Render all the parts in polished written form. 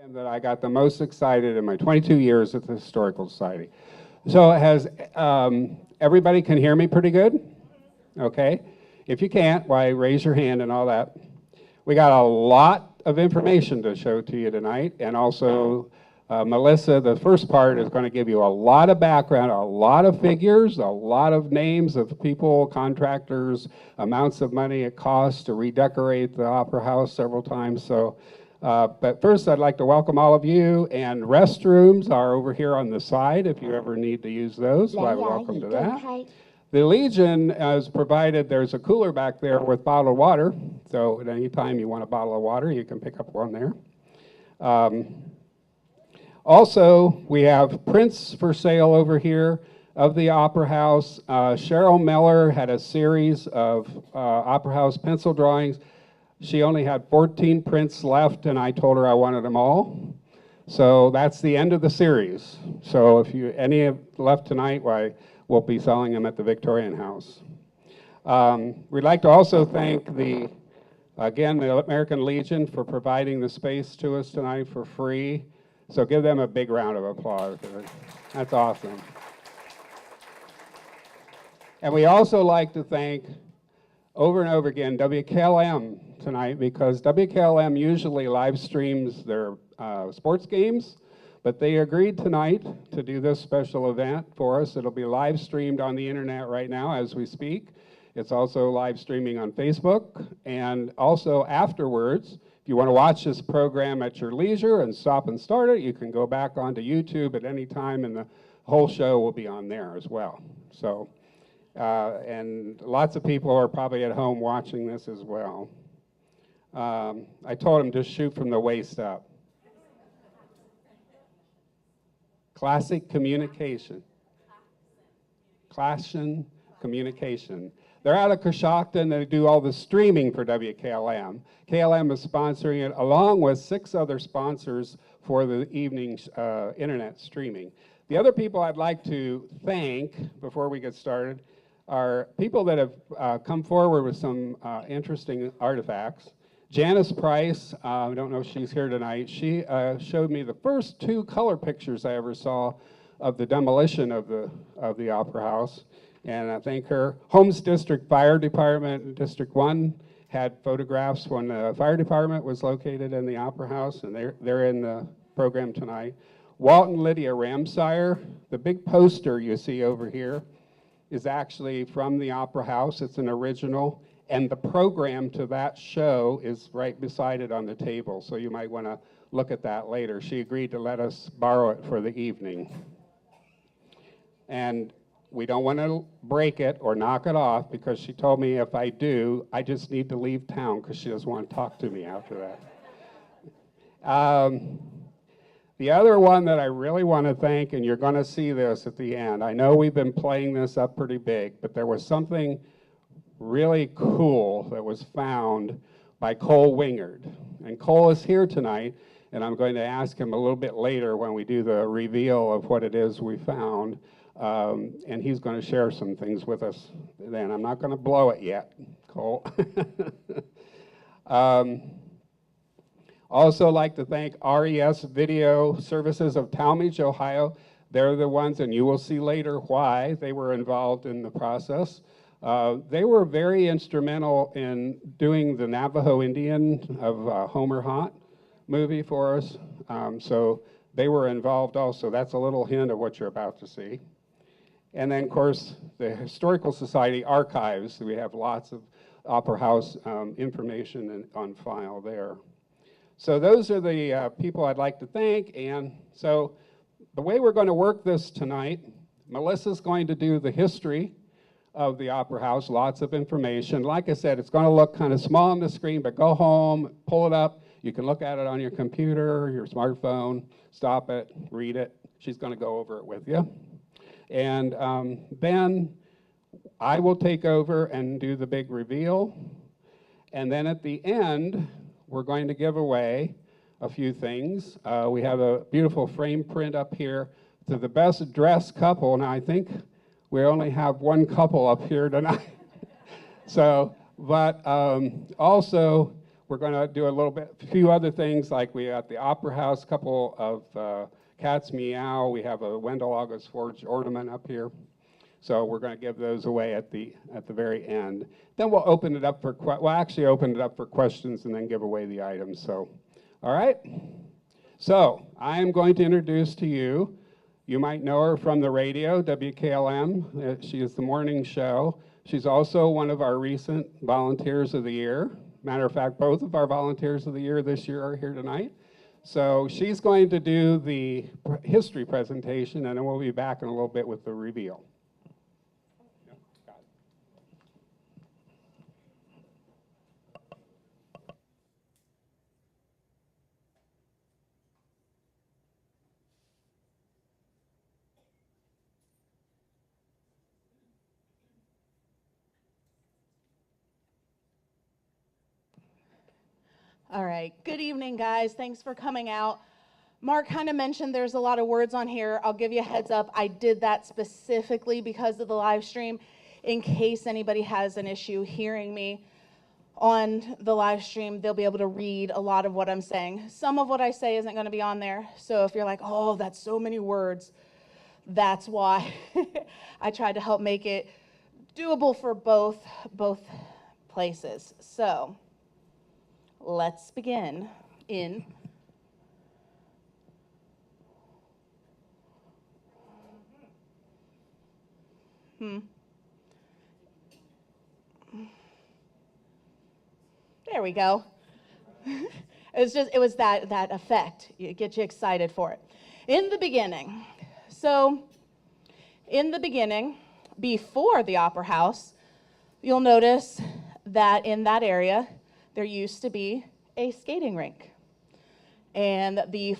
And that I got the most excited in my 22 years at the Historical Society. So has everybody can hear me pretty good? Okay. If you can't, why, raise your hand and all that. We got a lot of information to show to you tonight, and also Melissa, the first part is going to give you a lot of background, a lot of figures, a lot of names of people, contractors, amounts of money it costs to redecorate the Opera House several times. So But first, I'd like to welcome all of you, and restrooms are over here on the side if you ever need to use those. Well, welcome to that. The Legion has provided, there's a cooler back there with bottled water, so at any time you want a bottle of water, you can pick up one there. Also, we have prints for sale over here of the Opera House. Cheryl Miller had a series of Opera House pencil drawings. She only had 14 prints left, and I told her I wanted them all. So that's the end of the series. So if you any have left tonight, why, we'll be selling them at the Victorian House. We'd like to also thank again, the American Legion for providing the space to us tonight for free. So give them a big round of applause. That's awesome. And we also like to thank, over and over again, WKLM tonight, because WKLM usually live streams their sports games, but they agreed tonight to do this special event for us. It'll be live streamed on the internet right now as we speak. It's also live streaming on Facebook, and also afterwards, if you want to watch this program at your leisure and stop and start it, you can go back onto YouTube at any time, and the whole show will be on there as well. So, and lots of people are probably at home watching this as well. I told him just shoot from the waist up. Classic communication. Classic communication. They're out of Coshocton. They do all the streaming for WKLM. KLM is sponsoring it along with 6 other sponsors for the evening's internet streaming. The other people I'd like to thank before we get started are people that have come forward with some interesting artifacts. Janice Price, I don't know if she's here tonight, she showed me the first 2 color pictures I ever saw of the demolition of the Opera House, and I thank her. Holmes District Fire Department, District 1, had photographs when the fire department was located in the Opera House, and they're in the program tonight. Walt and Lydia Ramsire, the big poster you see over here is actually from the Opera House. It's an original. And the program to that show is right beside it on the table, so you might want to look at that later. She agreed to let us borrow it for the evening. And we don't want to break it or knock it off, because she told me if I do, I just need to leave town because she doesn't want to talk to me after that. The other one that I really want to thank, and you're going to see this at the end, I know we've been playing this up pretty big, but there was something really cool that was found by Cole Wingard. And Cole is here tonight, and I'm going to ask him a little bit later when we do the reveal of what it is we found, and he's going to share some things with us then. I'm not going to blow it yet, Cole. Also like to thank RES Video Services of Talmadge, Ohio. They're the ones, and you will see later why they were involved in the process. They were very instrumental in doing the Navajo Indian of Homer Hunt movie for us. So they were involved also. That's a little hint of what you're about to see. And then, of course, the Historical Society archives. We have lots of Opera House information on file there. So those are the people I'd like to thank. And so the way we're going to work this tonight, Melissa's going to do the history of the Opera House, lots of information. Like I said, it's going to look kind of small on the screen, but go home, pull it up. You can look at it on your computer, your smartphone, stop it, read it. She's going to go over it with you. And then I will take over and do the big reveal. And then at the end, we're going to give away a few things. We have a beautiful frame print up here to the best dressed couple. Now, I think we only have one couple up here tonight. So, but also, we're going to do a few other things, like we got the Opera House couple of Cats Meow. We have a Wendell August Forge ornament up here. So we're going to give those away at the very end. Then we'll open it up for questions and then give away the items. So, all right. So I am going to introduce to you. You might know her from the radio, WKLM. She is the morning show. She's also one of our recent Volunteers of the Year. Matter of fact, both of our volunteers of the year this year are here tonight. So she's going to do the history presentation, and then we'll be back in a little bit with the reveal. All right, good evening, guys. Thanks for coming out. Mark kind of mentioned there's a lot of words on here. I'll give you a heads up. I did that specifically because of the live stream, in case anybody has an issue hearing me on the live stream. They'll be able to read a lot of what I'm saying. Some of what I say isn't going to be on there. So if you're like, oh, that's so many words, that's why. I tried to help make it doable for both places. So let's begin in There we go. It was that effect. It gets you excited for it. In the beginning. So in the beginning, before the Opera House, you'll notice that in that area there used to be a skating rink. And the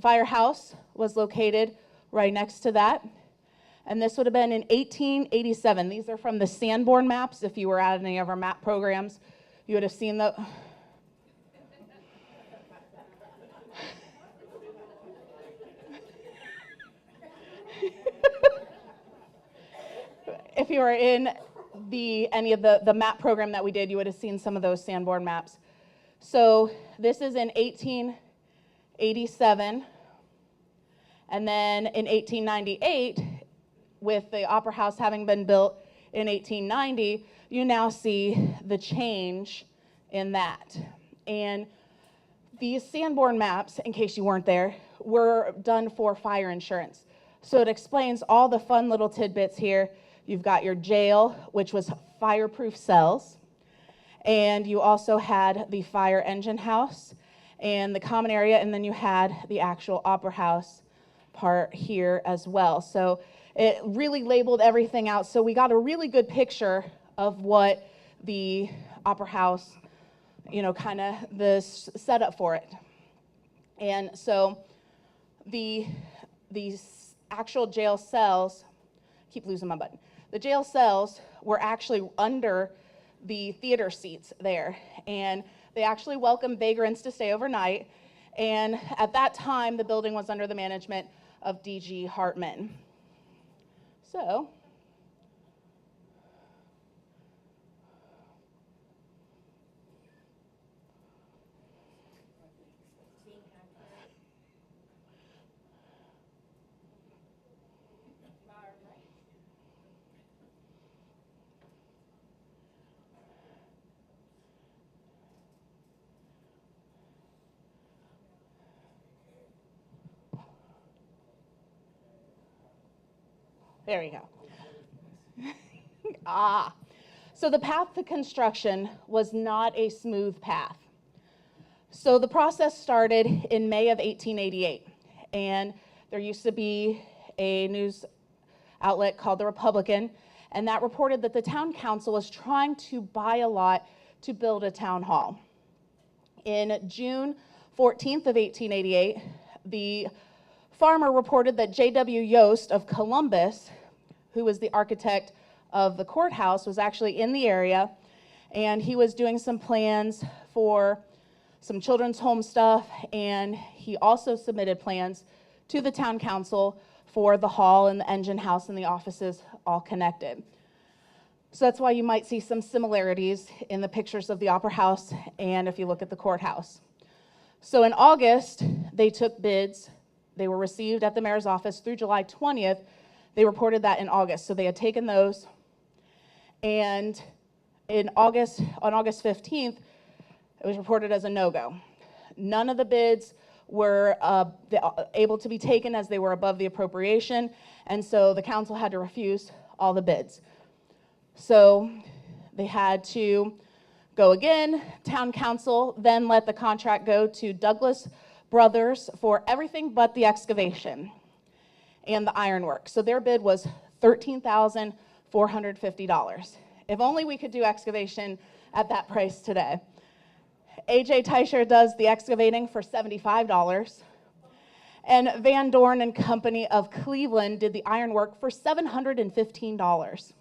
firehouse was located right next to that. And this would have been in 1887. These are from the Sanborn maps. If you were at any of our map programs, you would have seen the... If you were in any of the map program that we did, you would have seen some of those Sanborn maps. So this is in 1887. And then in 1898, with the Opera House having been built in 1890, you now see the change in that. And these Sanborn maps, in case you weren't there, were done for fire insurance. So it explains all the fun little tidbits here. You've got your jail, which was fireproof cells. And you also had the fire engine house and the common area, and then you had the actual Opera House part here as well. So it really labeled everything out. So we got a really good picture of what the Opera House, kind of the setup for it. And so the actual jail cells, keep losing my button. The jail cells were actually under the theater seats there. And they actually welcomed vagrants to stay overnight. And at that time, the building was under the management of D.G. Hartman. So, there we go. So the path to construction was not a smooth path. So the process started in May of 1888, and there used to be a news outlet called The Republican, and that reported that the town council was trying to buy a lot to build a town hall. In June 14th of 1888, the farmer reported that J.W. Yost of Columbus, who was the architect of the courthouse, was actually in the area, and he was doing some plans for some children's home stuff, and he also submitted plans to the town council for the hall and the engine house and the offices all connected. So that's why you might see some similarities in the pictures of the Opera House and if you look at the courthouse. So in August, they took bids. They were received at the mayor's office through July 20th. They reported that in August. So they had taken those. And on August 15th, it was reported as a no-go. None of the bids were able to be taken as they were above the appropriation. And so the council had to refuse all the bids. So They had to go again. Town council then let the contract go to Douglas Brothers for everything but the excavation and the ironwork. So their bid was $13,450. If only we could do excavation at that price today. A.J. Teicher does the excavating for $75. And Van Dorn and Company of Cleveland did the ironwork for $715.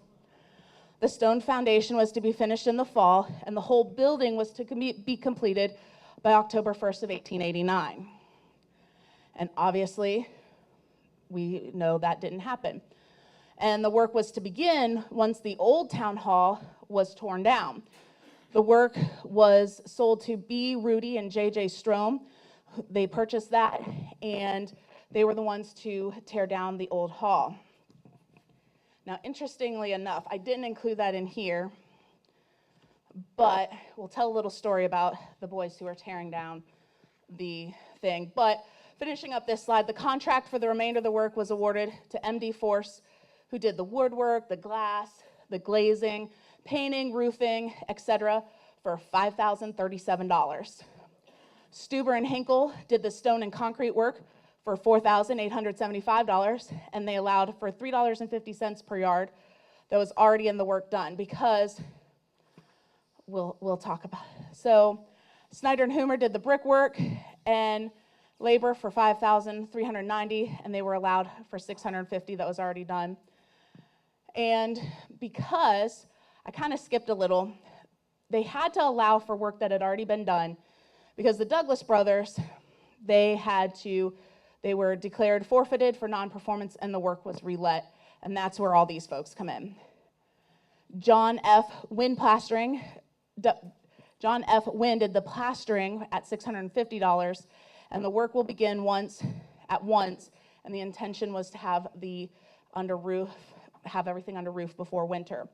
The stone foundation was to be finished in the fall, and the whole building was to be completed by October 1st of 1889. And obviously, we know that didn't happen. And the work was to begin once the old town hall was torn down. The work was sold to B. Rudy and J.J. Strom. They purchased that, and they were the ones to tear down the old hall. Now, interestingly enough, I didn't include that in here, but we'll tell a little story about the boys who are tearing down the thing. But finishing up this slide, the contract for the remainder of the work was awarded to M.D. Force, who did the woodwork, the glass, the glazing, painting, roofing, etc., for $5,037. Stuber and Hinkle did the stone and concrete work for $4,875, and they allowed for $3.50 per yard that was already in the work done, because we'll talk about it. So Snyder and Hoomer did the brickwork and labor for $5,390, and they were allowed for $650 that was already done. And because I kind of skipped a little, they had to allow for work that had already been done, because the Douglas brothers, they were declared forfeited for non-performance, and the work was relet, and that's where all these folks come in. John F. Wynn did the plastering at $650, and the work will begin at once, and the intention was to have everything under roof before winter.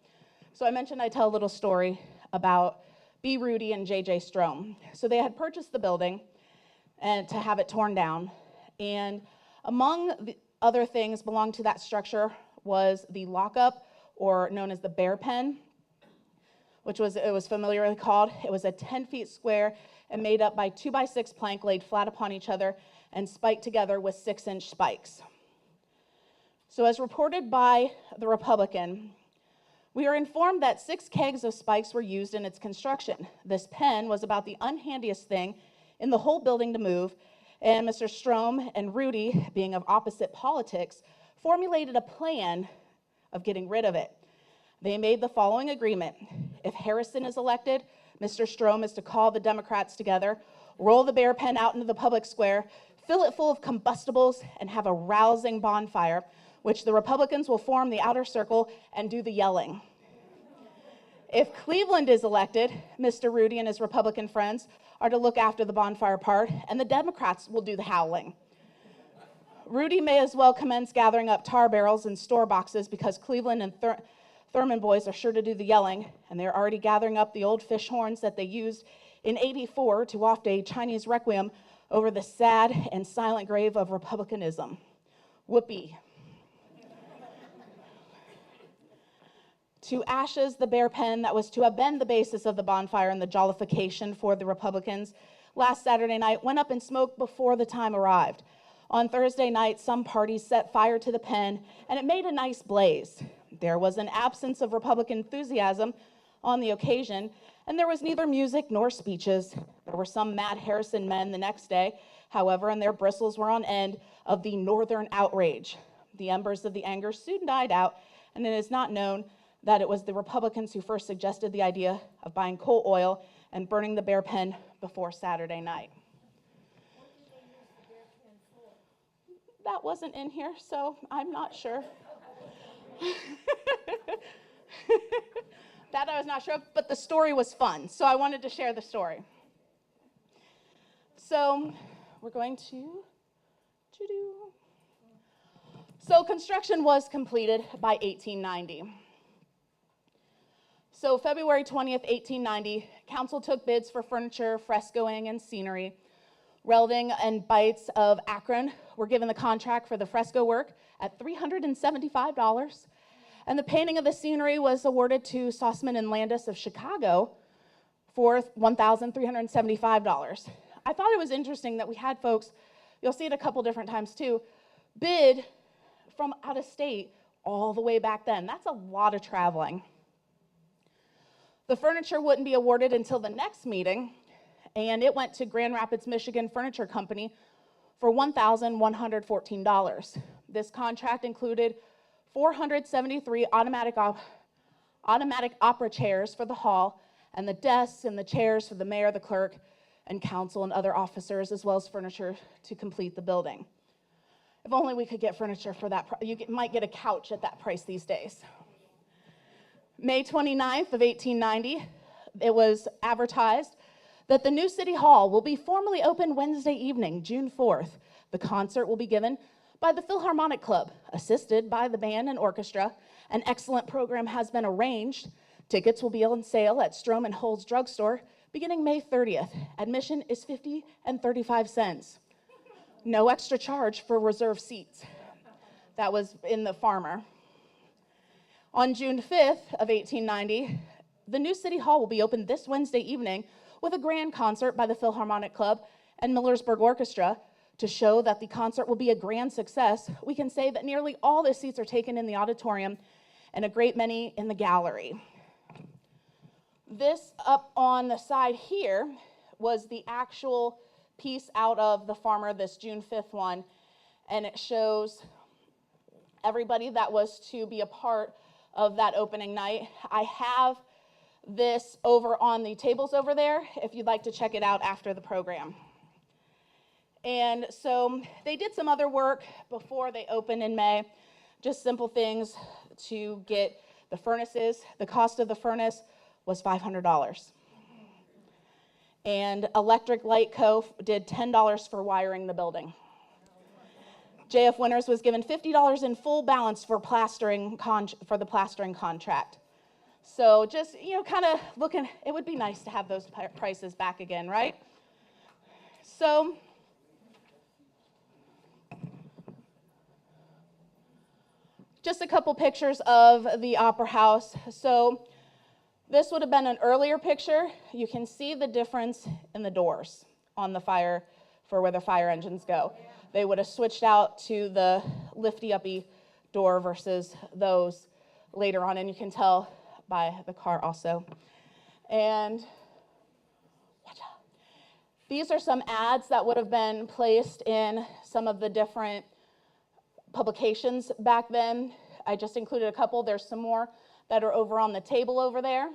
So I mentioned I'd tell a little story about B. Rudy and J.J. Strom. So they had purchased the building and to have it torn down, and among the other things belonged to that structure was the lockup, or known as the bear pen, which it was familiarly called. It was a 10 feet square and made up by 2x6 plank laid flat upon each other and spiked together with 6-inch spikes. So as reported by the Republican, we are informed that 6 kegs of spikes were used in its construction. This pen was about the unhandiest thing in the whole building to move, and Mr. Strom and Rudy, being of opposite politics, formulated a plan of getting rid of it. They made the following agreement. If Harrison is elected, Mr. Strom is to call the Democrats together, roll the bear pen out into the public square, fill it full of combustibles, and have a rousing bonfire, which the Republicans will form the outer circle and do the yelling. If Cleveland is elected, Mr. Rudy and his Republican friends are to look after the bonfire part, and the Democrats will do the howling. Rudy may as well commence gathering up tar barrels and store boxes, because Cleveland and Thurman boys are sure to do the yelling, and they're already gathering up the old fish horns that they used in '84 to waft a Chinese requiem over the sad and silent grave of Republicanism. Whoopee. To ashes, the bear pen that was to have been the basis of the bonfire and the jollification for the Republicans last Saturday night went up in smoke before the time arrived. On Thursday night, some parties set fire to the pen, and it made a nice blaze. There was an absence of Republican enthusiasm on the occasion, and there was neither music nor speeches. There were some mad Harrison men the next day, however, and their bristles were on end of the northern outrage. The embers of the anger soon died out, and it is not known that it was the Republicans who first suggested the idea of buying coal oil and burning the bear pen before Saturday night. What did they use the bear pen for? That wasn't in here, so I'm not sure. That I was not sure of, but the story was fun, so I wanted to share the story. So we're going to So construction was completed by 1890. So February 20th, 1890, council took bids for furniture, frescoing, and scenery. Relding and Bites of Akron were given the contract for the fresco work at $375, And the painting of the scenery was awarded to Sussman and Landis of Chicago for $1,375. I thought it was interesting that we had folks, you'll see it a couple different times too, bid from out of state all the way back then. That's a lot of traveling. The furniture wouldn't be awarded until the next meeting, and it went to Grand Rapids, Michigan Furniture Company for $1,114. This contract included 473 automatic opera chairs for the hall, and the desks and the chairs for the mayor, the clerk, and council and other officers, as well as furniture to complete the building. If only we could get furniture for that. You might get a couch at that price these days. May 29th of 1890, it was advertised that the new City Hall will be formally open Wednesday evening, June 4th. The concert will be given by the Philharmonic Club, assisted by the band and orchestra. An excellent program has been arranged. Tickets will be on sale at Strom and Holt's drugstore beginning May 30th. Admission is 50 and 35 cents. No extra charge for reserved seats. That was in the Farmer. On June 5th of 1890, the new City Hall will be opened this Wednesday evening with a grand concert by the Philharmonic Club and Millersburg Orchestra. To show that the concert will be a grand success, we can say that nearly all the seats are taken in the auditorium and a great many in the gallery. This up on the side here was the actual piece out of the Farmer, this June 5th one, and it shows everybody that was to be a part of that opening night. I have this over on the tables over there if you'd like to check it out after the program. And so they did some other work before they opened in May, just simple things to get the furnaces. The cost of the furnace was $500. And Electric Light Co. did $10 for wiring the building. J.F. Winters was given $50 in full balance for the plastering contract. So just, kind of looking, it would be nice to have those prices back again, right? So just a couple pictures of the Opera House. So this would have been an earlier picture. You can see the difference in the doors on the fire for where the fire engines go. They would have switched out to the lifty-uppy door versus those later on, and you can tell by the car also. And these are some ads that would have been placed in some of the different publications back then. I just included a couple. There's some more that are over on the table over there.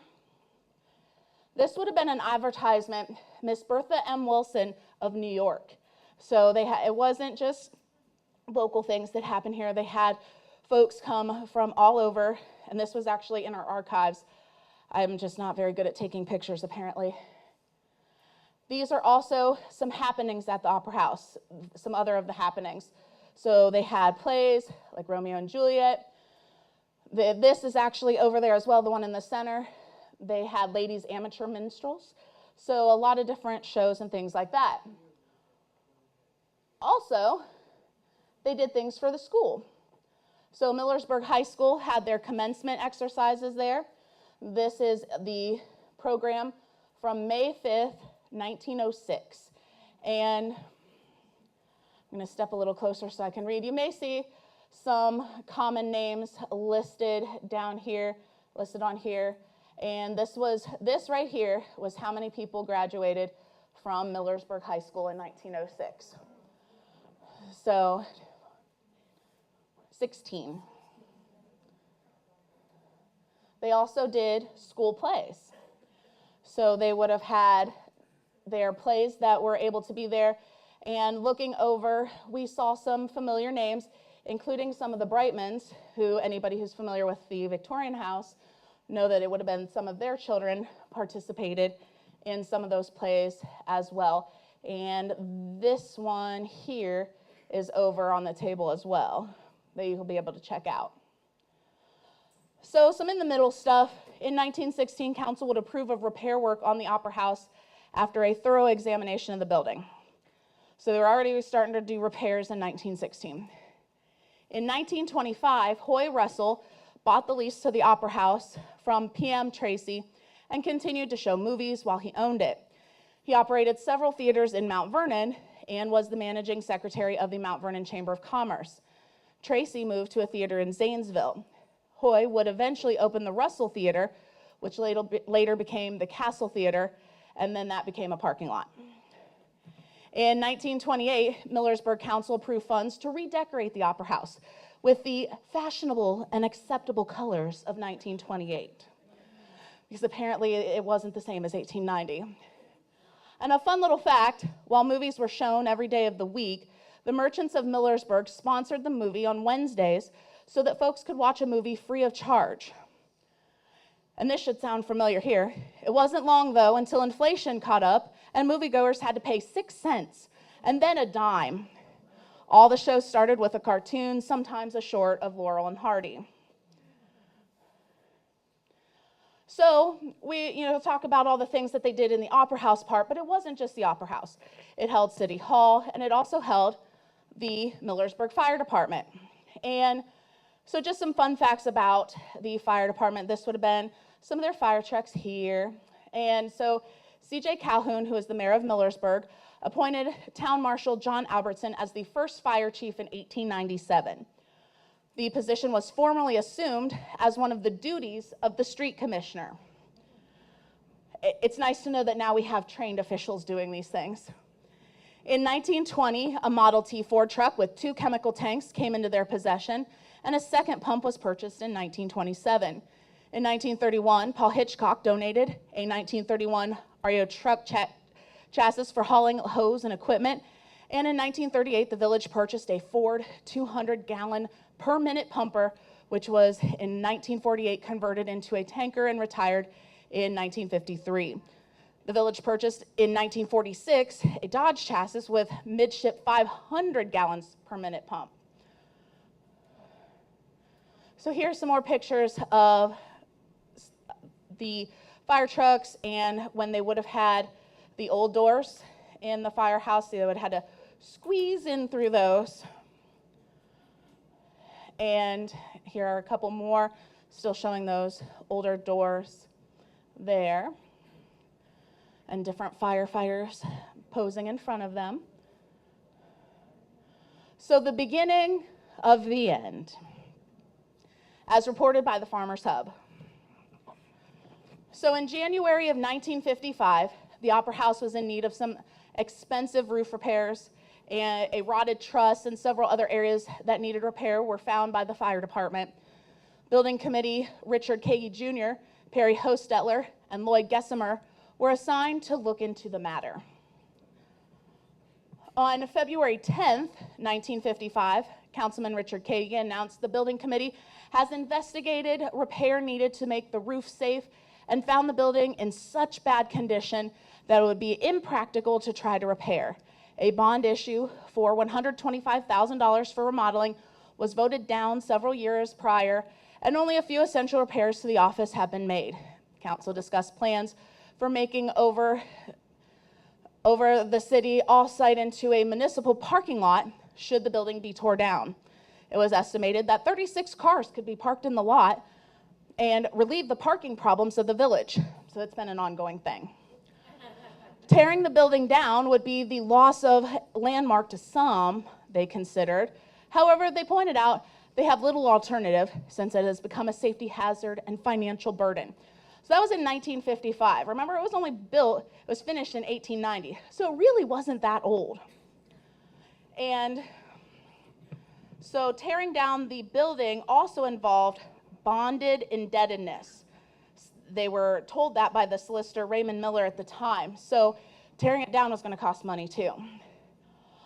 This would have been an advertisement, Miss Bertha M. Wilson of New York. So it wasn't just local things that happened here. They had folks come from all over, and this was actually in our archives. I'm just not very good at taking pictures, apparently. These are also some happenings at the Opera House, some other of the happenings. So they had plays like Romeo and Juliet. This is actually over there as well, the one in the center. They had ladies amateur minstrels. So a lot of different shows and things like that. Also, they did things for the school. So Millersburg High School had their commencement exercises there. This is the program from May 5th, 1906. And I'm going to step a little closer so I can read. You may see some common names listed down here, listed on here. And this right here was how many people graduated from Millersburg High School in 1906. So 16. They also did school plays. So they would have had their plays that were able to be there. And looking over, we saw some familiar names, including some of the Brightmans, who anybody who's familiar with the Victorian house know that it would have been some of their children participated in some of those plays as well. And this one here is over on the table as well that you'll be able to check out. So some in the middle stuff. In 1916, council would approve of repair work on the Opera House after a thorough examination of the building. So they were already starting to do repairs in 1916. In 1925, Hoy Russell bought the lease to the Opera House from PM Tracy and continued to show movies while he owned it. He operated several theaters in Mount Vernon and was the managing secretary of the Mount Vernon Chamber of Commerce. Tracy moved to a theater in Zanesville. Hoy would eventually open the Russell Theater, which later became the Castle Theater, and then that became a parking lot. In 1928, Millersburg Council approved funds to redecorate the Opera House with the fashionable and acceptable colors of 1928, because apparently it wasn't the same as 1890. And a fun little fact, while movies were shown every day of the week, the Merchants of Millersburg sponsored the movie on Wednesdays so that folks could watch a movie free of charge. And this should sound familiar here. It wasn't long, though, until inflation caught up and moviegoers had to pay 6 cents and then a dime. All the shows started with a cartoon, sometimes a short of Laurel and Hardy. So we talk about all the things that they did in the Opera House part, but it wasn't just the Opera House. It held City Hall, and it also held the Millersburg Fire Department. And so just some fun facts about the fire department. This would have been some of their fire trucks here. And so C.J. Calhoun, who is the mayor of Millersburg, appointed Town Marshal John Albertson as the first fire chief in 1897. The position was formally assumed as one of the duties of the street commissioner. It's nice to know that now we have trained officials doing these things. In 1920, a Model T Ford truck with 2 chemical tanks came into their possession, and a second pump was purchased in 1927. In 1931, Paul Hitchcock donated a 1931 REO truck chassis for hauling hose and equipment, and in 1938, the village purchased a Ford 200-gallon per minute pumper, which was in 1948 converted into a tanker and retired in 1953. The village purchased in 1946 a Dodge chassis with midship 500 gallons per minute pump. So here's some more pictures of the fire trucks and when they would have had the old doors in the firehouse. They would have had to squeeze in through those. And here are a couple more, still showing those older doors there, and different firefighters posing in front of them. So the beginning of the end, as reported by the Farmers Hub. So in January of 1955, the Opera House was in need of some expensive roof repairs, and a rotted truss and several other areas that needed repair were found by the fire department. Building committee Richard Kagi Jr., Perry Hostetler, and Lloyd Gessimer were assigned to look into the matter. On February 10th, 1955, Councilman Richard Kagi announced the building committee has investigated repair needed to make the roof safe and found the building in such bad condition that it would be impractical to try to repair. A bond issue for $125,000 for remodeling was voted down several years prior, and only a few essential repairs to the office have been made. Council discussed plans for making over the city off-site into a municipal parking lot should the building be torn down. It was estimated that 36 cars could be parked in the lot and relieve the parking problems of the village. So it's been an ongoing thing. Tearing the building down would be the loss of landmark to some, they considered. However, they pointed out they have little alternative since it has become a safety hazard and financial burden. So that was in 1955. Remember, it was only built, it was finished in 1890. So it really wasn't that old. And so tearing down the building also involved bonded indebtedness. They were told that by the solicitor Raymond Miller at the time. So tearing it down was going to cost money too.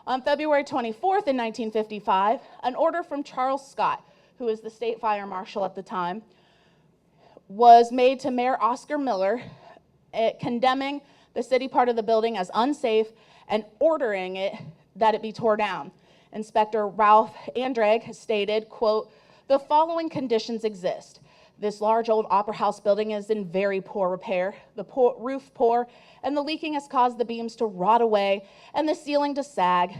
On February 24th in 1955, an order from Charles Scott, who was the state fire marshal at the time, was made to Mayor Oscar Miller, condemning the city part of the building as unsafe and ordering it that it be torn down. Inspector Ralph Andrag stated, quote, "The following conditions exist. This large old Opera House building is in very poor repair, the roof poor, and the leaking has caused the beams to rot away and the ceiling to sag.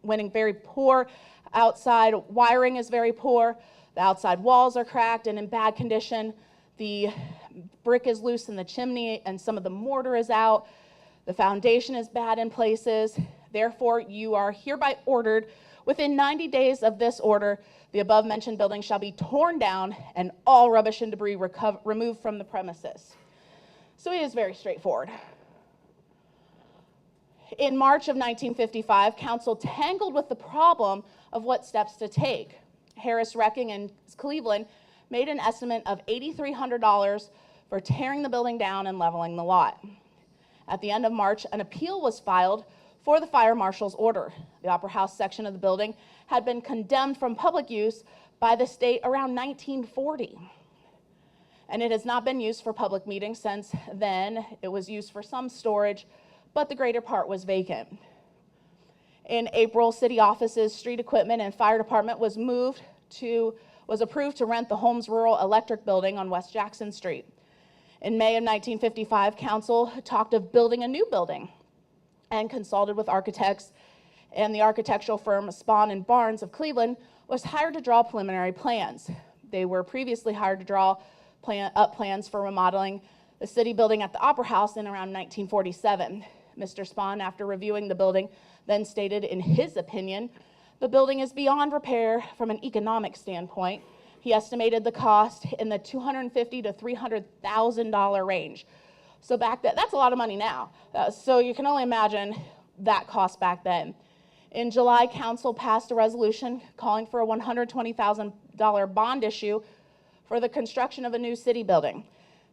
When very poor outside wiring is very poor, The outside walls are cracked and in bad condition. The brick is loose in the chimney and some of the mortar is out. The foundation is bad in places. Therefore, you are hereby ordered, within 90 days of this order, the above mentioned building shall be torn down and all rubbish and debris removed from the premises. So it is very straightforward. In March of 1955, council tangled with the problem of what steps to take. Harris Wrecking in Cleveland made an estimate of $8,300 for tearing the building down and leveling the lot. At the end of March, an appeal was filed for the fire marshal's order. The Opera House section of the building had been condemned from public use by the state around 1940. And it has not been used for public meetings since then. It was used for some storage, but the greater part was vacant. In April, city offices, street equipment, and fire department was approved to rent the Holmes Rural Electric Building on West Jackson Street. In May of 1955, council talked of building a new building and consulted with architects, and the architectural firm Spahn and Barnes of Cleveland was hired to draw preliminary plans. They were previously hired to draw up plans for remodeling the city building at the Opera House in around 1947. Mr. Spahn, after reviewing the building, then stated in his opinion, the building is beyond repair from an economic standpoint. He estimated the cost in the $250,000 to $300,000 range. So back then, that's a lot of money now. So you can only imagine that cost back then. In July, council passed a resolution calling for a $120,000 bond issue for the construction of a new city building.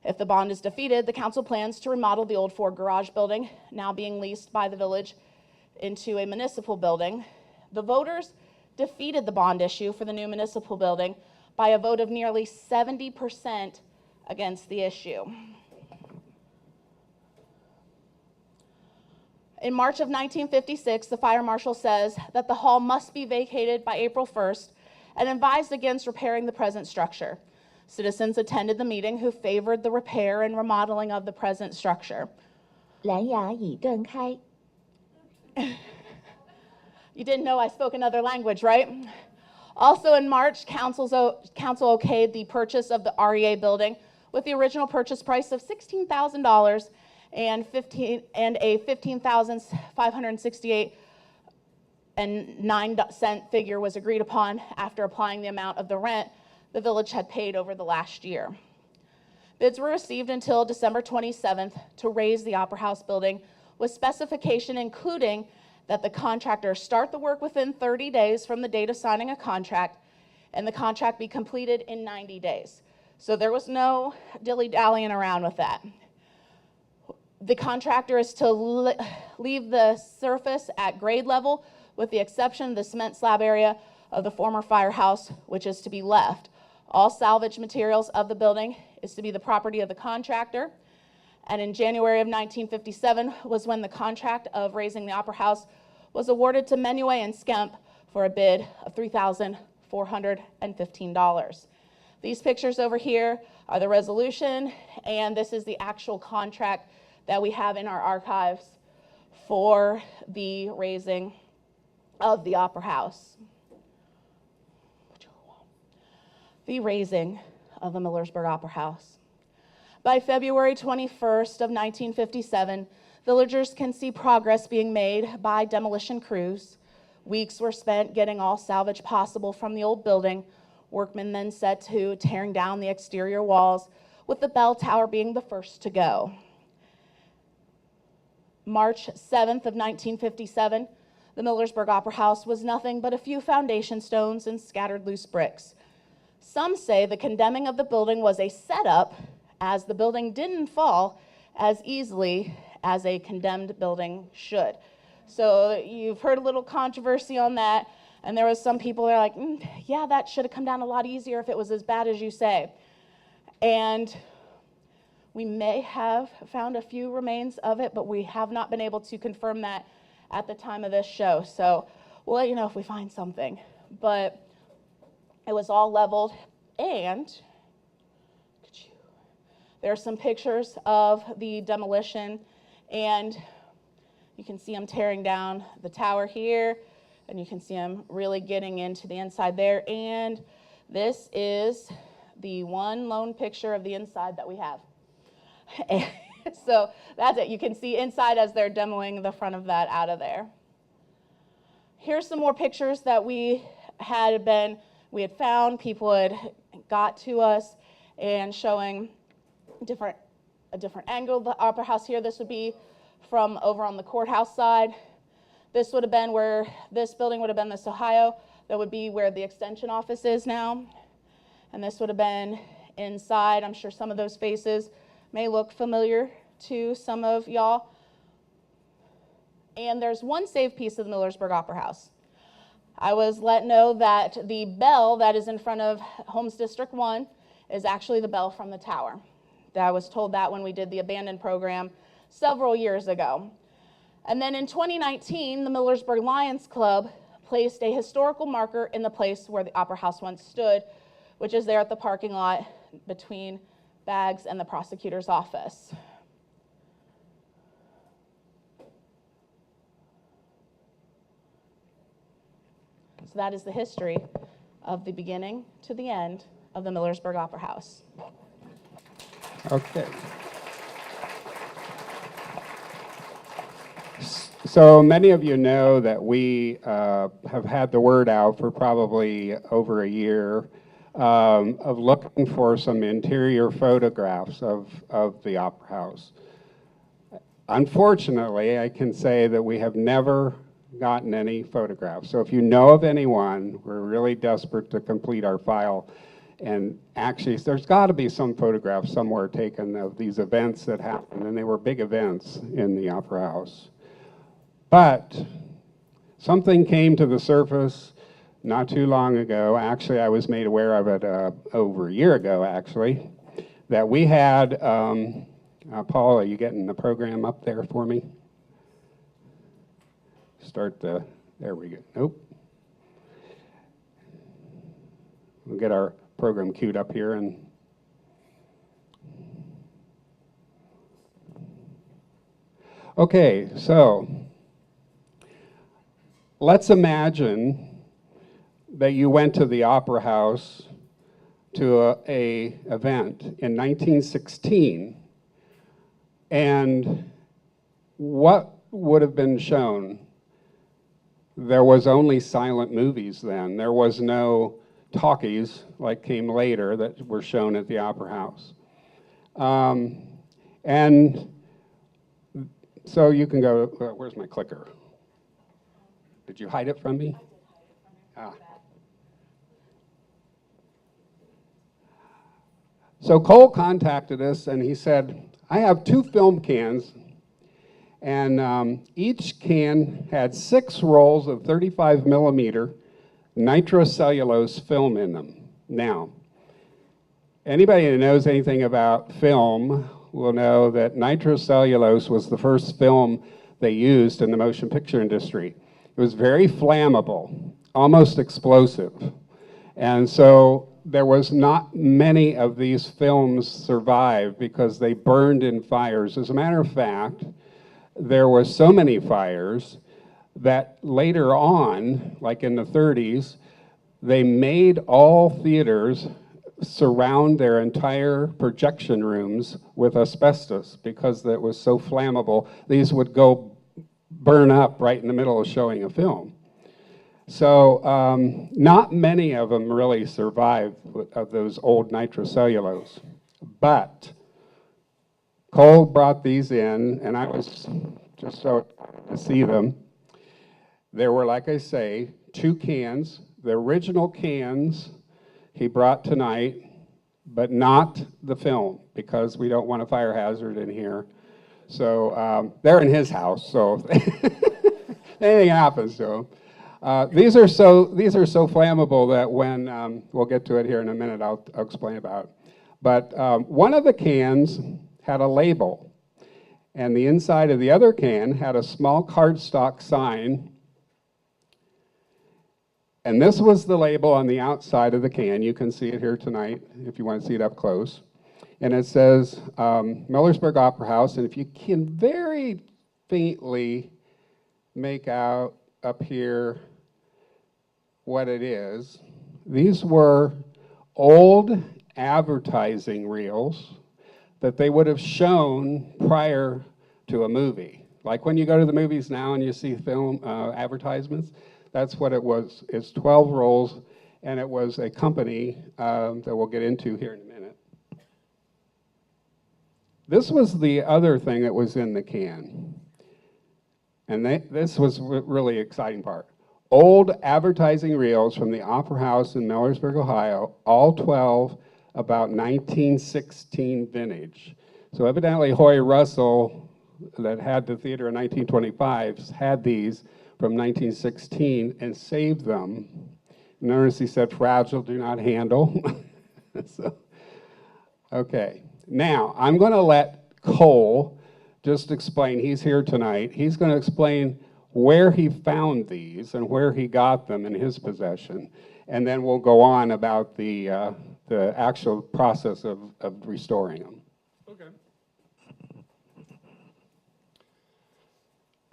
If the bond is defeated, the council plans to remodel the old Ford garage building, now being leased by the village, into a municipal building. The voters defeated the bond issue for the new municipal building by a vote of nearly 70% against the issue. In March of 1956, the fire marshal says that the hall must be vacated by April 1st and advised against repairing the present structure. Citizens attended the meeting who favored the repair and remodeling of the present structure. 蓝牙已断开。 You didn't know I spoke another language, right? Also in March, council okayed the purchase of the REA building with the original purchase price of $16,000 and a $15,568.09 figure was agreed upon after applying the amount of the rent the village had paid over the last year. Bids were received until December 27th to raise the Opera House building with specification including that the contractor start the work within 30 days from the date of signing a contract and the contract be completed in 90 days. So there was no dilly-dallying around with that. The contractor is to leave the surface at grade level with the exception of the cement slab area of the former firehouse, which is to be left. All salvage materials of the building is to be the property of the contractor. And in January of 1957 was when the contract of raising the Opera House was awarded to Menuet and Skemp for a bid of $3,415. These pictures over here are the resolution, and this is the actual contract that we have in our archives for the raising of the Opera House. The raising of the Millersburg Opera House. By February 21st of 1957, villagers can see progress being made by demolition crews. Weeks were spent getting all salvage possible from the old building. Workmen then set to tearing down the exterior walls, with the bell tower being the first to go. March 7th of 1957, the Millersburg Opera House was nothing but a few foundation stones and scattered loose bricks. Some say the condemning of the building was a setup, as the building didn't fall as easily as a condemned building should. So you've heard a little controversy on that, and there was some people that are like, yeah, that should have come down a lot easier if it was as bad as you say. And we may have found a few remains of it, but we have not been able to confirm that at the time of this show. So we'll let you know if we find something. But it was all leveled, and there are some pictures of the demolition, and you can see them tearing down the tower here, and you can see them really getting into the inside there, and This is the one lone picture of the inside that we have. So that's it. You can see inside as they're demoing the front of that out of there. Here's some more pictures that we had found, people had got to us and showing a different angle of the Opera House here. This would be from over on the courthouse side. This would have been where this building would have been this Ohio. That would be where the extension office is now. And this would have been inside. I'm sure some of those faces may look familiar to some of y'all. And there's one saved piece of the Millersburg Opera House. I was let know that the bell that is in front of Homes District 1 is actually the bell from the tower. I was told that when we did the abandoned program several years ago. And then in 2019, the Millersburg Lions Club placed a historical marker in the place where the Opera House once stood, which is there at the parking lot between Bags and the prosecutor's office. So that is the history of the beginning to the end of the Millersburg Opera House. Okay. So many of you know that we have had the word out for probably over a year of looking for some interior photographs of the Opera House. Unfortunately, I can say that we have never gotten any photographs. So if you know of anyone, we're really desperate to complete our file. And actually, there's got to be some photographs somewhere taken of these events that happened, and they were big events in the Opera House. But something came to the surface not too long ago. Actually, I was made aware of it over a year ago, actually, that we had, Paul, are you getting the program up there for me? There we go. Nope. We'll get our program queued up here and okay, so let's imagine that you went to the Opera House to a event in 1916, and what would have been shown? There was only silent movies then. There was no talkies like came later that were shown at the Opera House. And so you can go, where's my clicker? Did you hide it from me? So Cole contacted us and he said, I have 2 film cans, and each can had 6 rolls of 35 millimeter nitrocellulose film in them. Now, anybody who knows anything about film will know that nitrocellulose was the first film they used in the motion picture industry. It was very flammable, almost explosive. And so there was not many of these films survived because they burned in fires. As a matter of fact, there were so many fires that later on, like in the 30s, they made all theaters surround their entire projection rooms with asbestos because it was so flammable. These would go burn up right in the middle of showing a film. So not many of them really survived of those old nitrocellulose. But Cole brought these in, and I was just so to see them. There were, like I say, 2 cans. The original cans he brought tonight, but not the film, because we don't want a fire hazard in here. So they're in his house, so anything happens to them. These are so flammable that when, we'll get to it here in a minute, I'll explain about it. But one of the cans had a label, and the inside of the other can had a small cardstock sign. And this was the label on the outside of the can. You can see it here tonight if you want to see it up close. And it says Millersburg Opera House. And if you can very faintly make out up here what it is, these were old advertising reels that they would have shown prior to a movie. Like when you go to the movies now and you see film advertisements, that's what it was. It's 12 rolls, and it was a company that we'll get into here in a minute. This was the other thing that was in the can. And this was really exciting part. Old advertising reels from the Opera House in Millersburg, Ohio, all 12, about 1916 vintage. So evidently Hoy Russell, that had the theater in 1925, had these from 1916 and saved them. Notice he said, fragile, do not handle. So, okay, now I'm going to let Cole just explain. He's here tonight. He's going to explain where he found these and where he got them in his possession. And then we'll go on about the actual process of restoring them. Okay.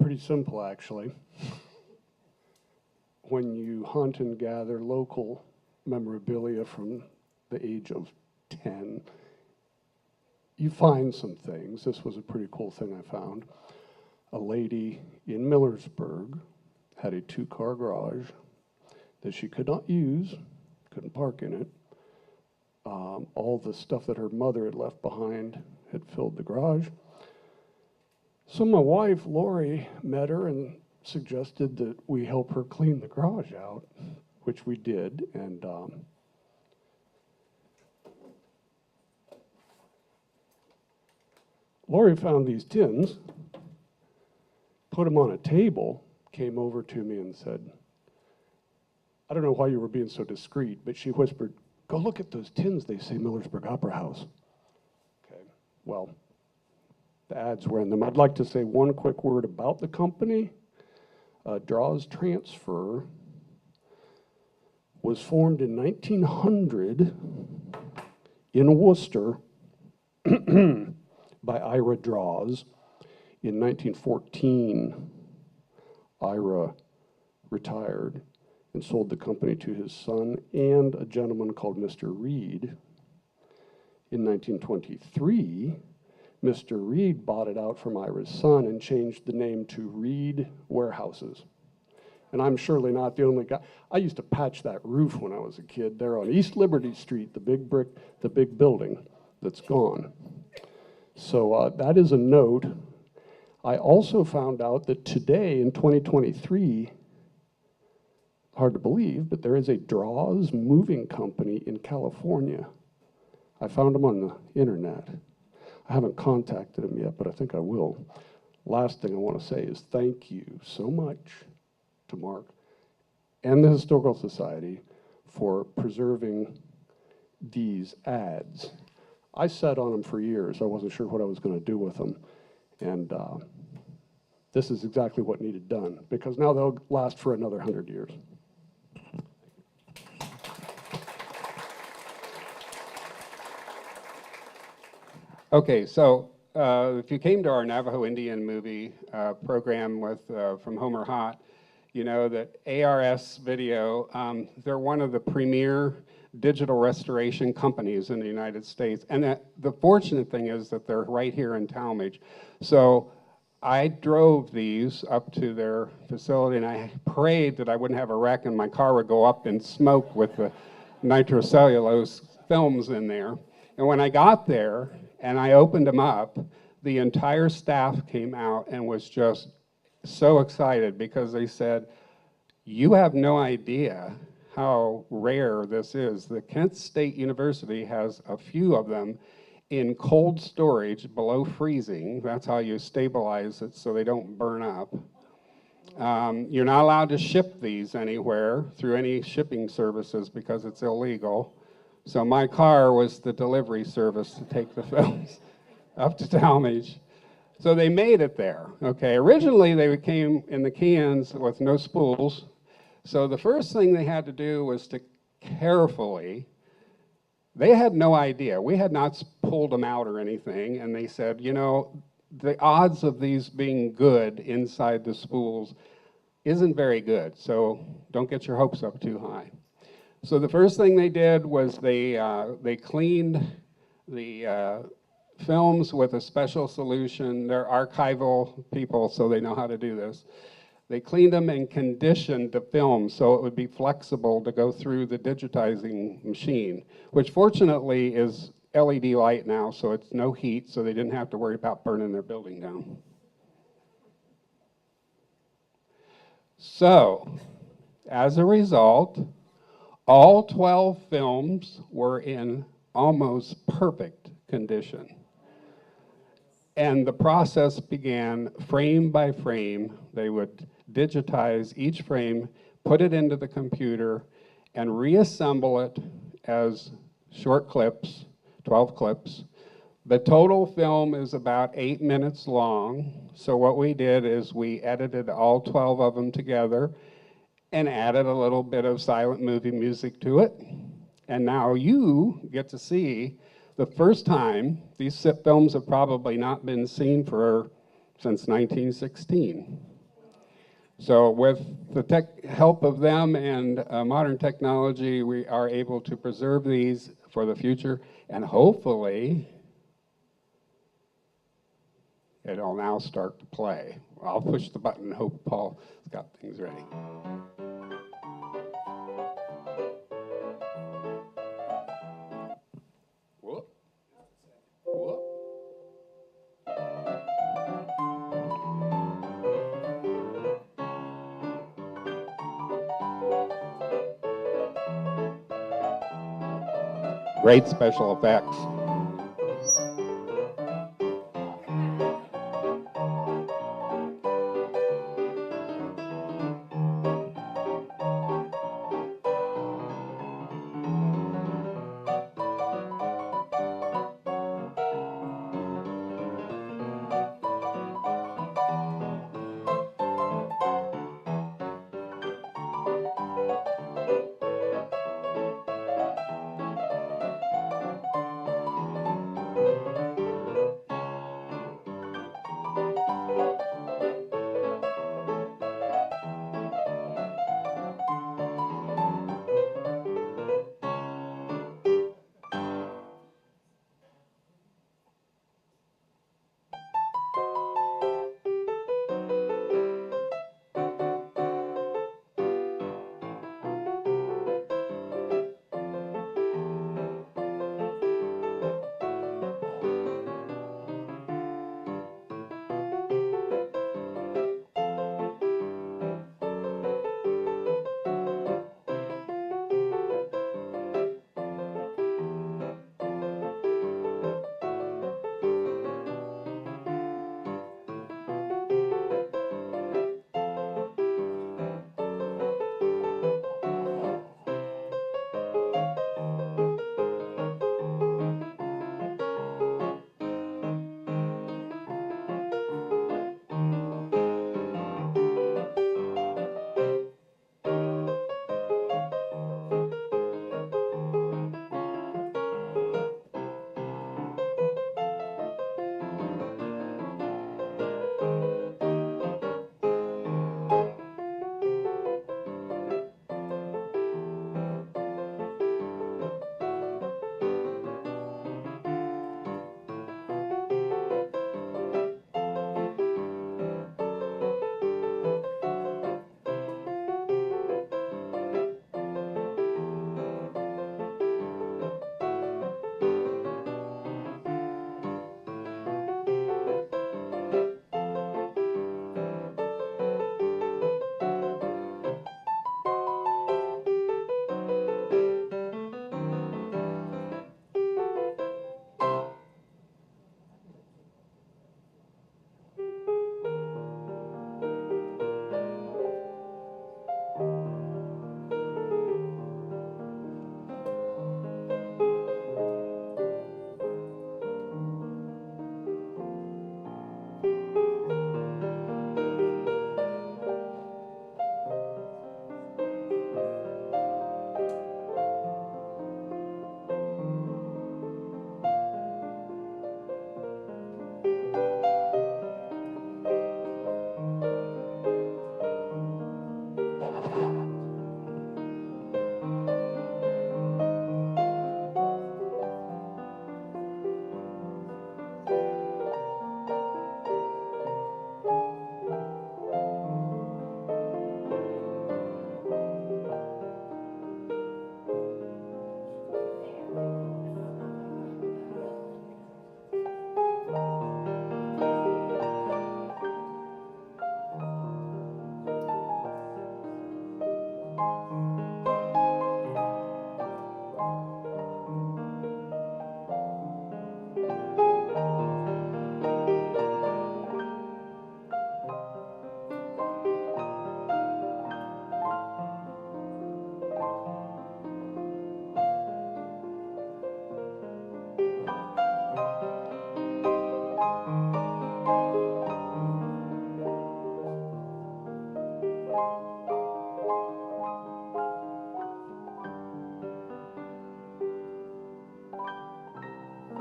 Pretty simple, actually. When you hunt and gather local memorabilia from the age of 10, you find some things. This was a pretty cool thing I found. A lady in Millersburg had a 2-car garage that she could not use, couldn't park in it. All the stuff that her mother had left behind had filled the garage. So my wife, Lori, met her and suggested that we help her clean the garage out, which we did. And Lori found these tins, put them on a table, came over to me and said, I don't know why you were being so discreet, but she whispered, go look at those tins, they say Millersburg Opera House. Okay, well, the ads were in them. I'd like to say one quick word about the company. Draws Transfer was formed in 1900 in Worcester by Ira Draws. In 1914, Ira retired and sold the company to his son and a gentleman called Mr. Reed. In 1923, Mr. Reed bought it out from Ira's son and changed the name to Reed Warehouses. And I'm surely not the only guy. I used to patch that roof when I was a kid there on East Liberty Street, the big building that's gone. So that is a note. I also found out that today in 2023, hard to believe, but there is a Draws moving company in California. I found them on the internet. I haven't contacted them yet, but I think I will. Last thing I want to say is thank you so much to Mark and the Historical Society for preserving these ads. I sat on them for years. I wasn't sure what I was going to do with them. And this is exactly what needed done, because now they'll last for another 100 years. Okay, so if you came to our Navajo Indian movie program with from Homer Hott, you know that ARS Video, they're one of the premier digital restoration companies in the United States. And the fortunate thing is that they're right here in Talmadge. So I drove these up to their facility, and I prayed that I wouldn't have a wreck and my car would go up in smoke with the nitrocellulose films in there. And when I got there and I opened them up, the entire staff came out and was just so excited, because they said, you have no idea how rare this is. The Kent State University has a few of them in cold storage below freezing. That's how you stabilize it so they don't burn up. You're not allowed to ship these anywhere through any shipping services because it's illegal. So my car was the delivery service to take the films up to Talmadge. So they made it there, okay? Originally, they came in the cans with no spools. So the first thing they had to do was to carefully, they had no idea. We had not pulled them out or anything, and they said, you know, the odds of these being good inside the spools isn't very good, so don't get your hopes up too high. So the first thing they did was they cleaned the films with a special solution. They're archival people, so they know how to do this. They cleaned them and conditioned the film so it would be flexible to go through the digitizing machine, which fortunately is LED light now, so it's no heat, so they didn't have to worry about burning their building down. So, as a result, all 12 films were in almost perfect condition. And the process began frame by frame. They would digitize each frame, put it into the computer, and reassemble it as short clips, 12 clips. The total film is about 8 minutes long. So what we did is we edited all 12 of them together and added a little bit of silent movie music to it. And now you get to see the first time. These films have probably not been seen since 1916. So with the help of them and modern technology, we are able to preserve these for the future, and hopefully it'll now start to play. I'll push the button and hope Paul's got things ready. Whoop. Whoop. Great special effects.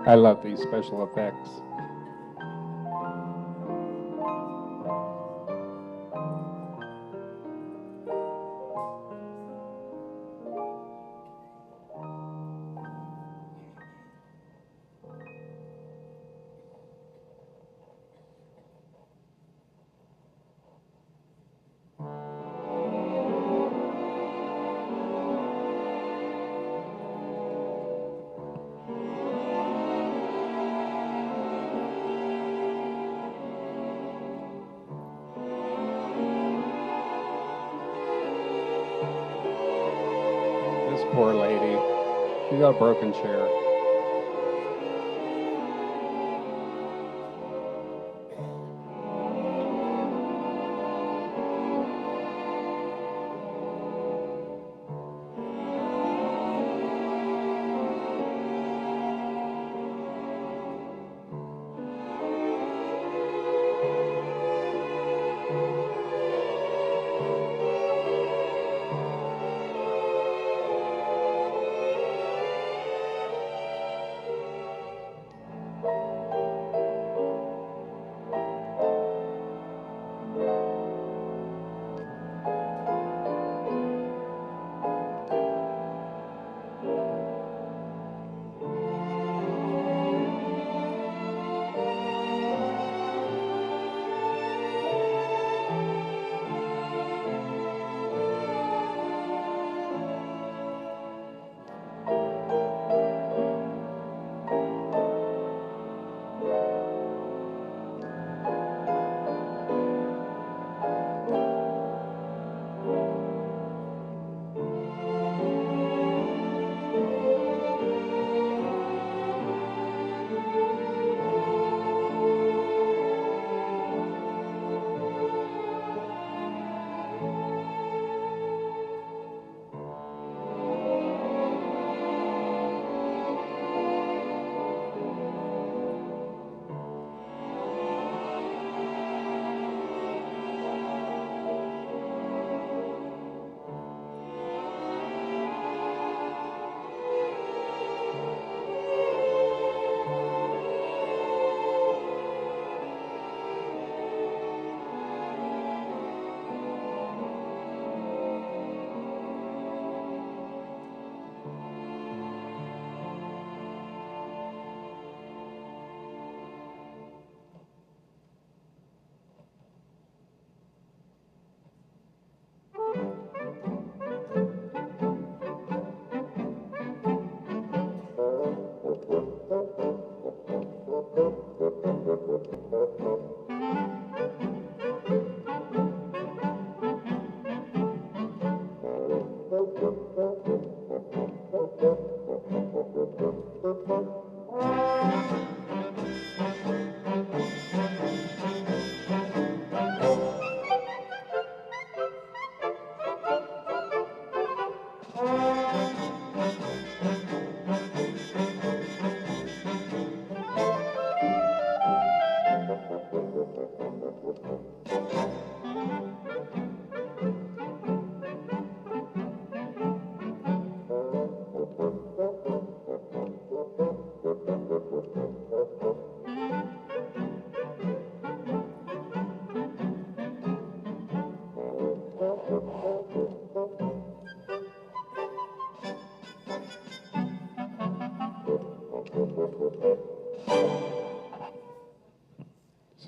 I love these special effects. This poor lady, she got a broken chair.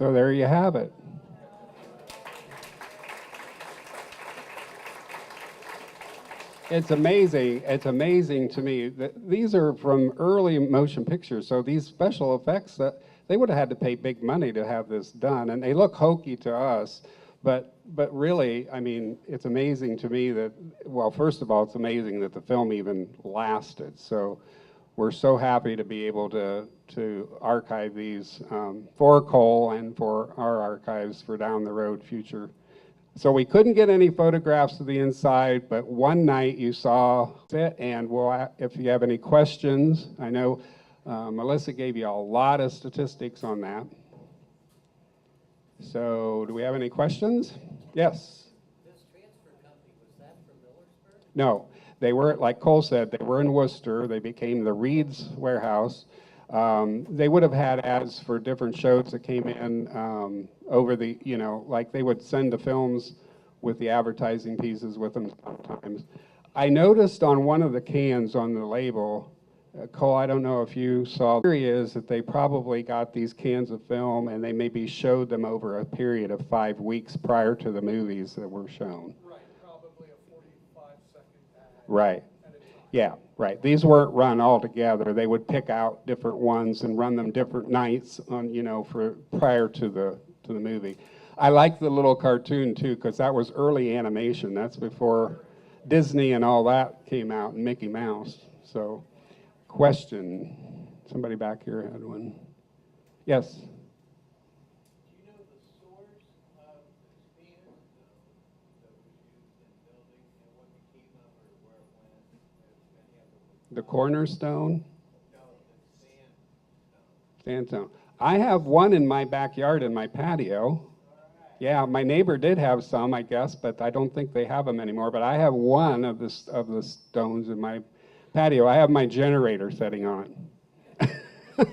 So there you have it. It's amazing to me that these are from early motion pictures, so these special effects, that they would have had to pay big money to have this done, and they look hokey to us, But really, I mean, it's amazing to me that, well, first of all, it's amazing that the film even lasted. So we're so happy to be able to archive these for Cole and for our archives for down the road future. So we couldn't get any photographs of the inside, but one night you saw it, and if you have any questions, I know Melissa gave you a lot of statistics on that. So do we have any questions? Yes? This transfer company, was that from Millersburg? No, they were, like Cole said, they were in Worcester. They became the Reed's Warehouse. They would have had ads for different shows that came in over the, like they would send the films with the advertising pieces with them sometimes. I noticed on one of the cans on the label, Cole, I don't know if you saw, the theory is that they probably got these cans of film and they maybe showed them over a period of 5 weeks prior to the movies that were shown. Right, probably a 45-second ad. Right. Yeah, right. These weren't run all together. They would pick out different ones and run them different nights on, for prior to the movie. I like the little cartoon too, because that was early animation. That's before Disney and all that came out, and Mickey Mouse. So, question. Somebody back here had one. Yes. Do you know the source of the sand that was used in building and what became of it or where it went? If any of it was The cornerstone? no, the sandstone. Sandstone. I have one in my backyard in my patio. Yeah, my neighbor did have some, I guess, but I don't think they have them anymore. But I have one of the stones in my patio. I have my generator setting on it.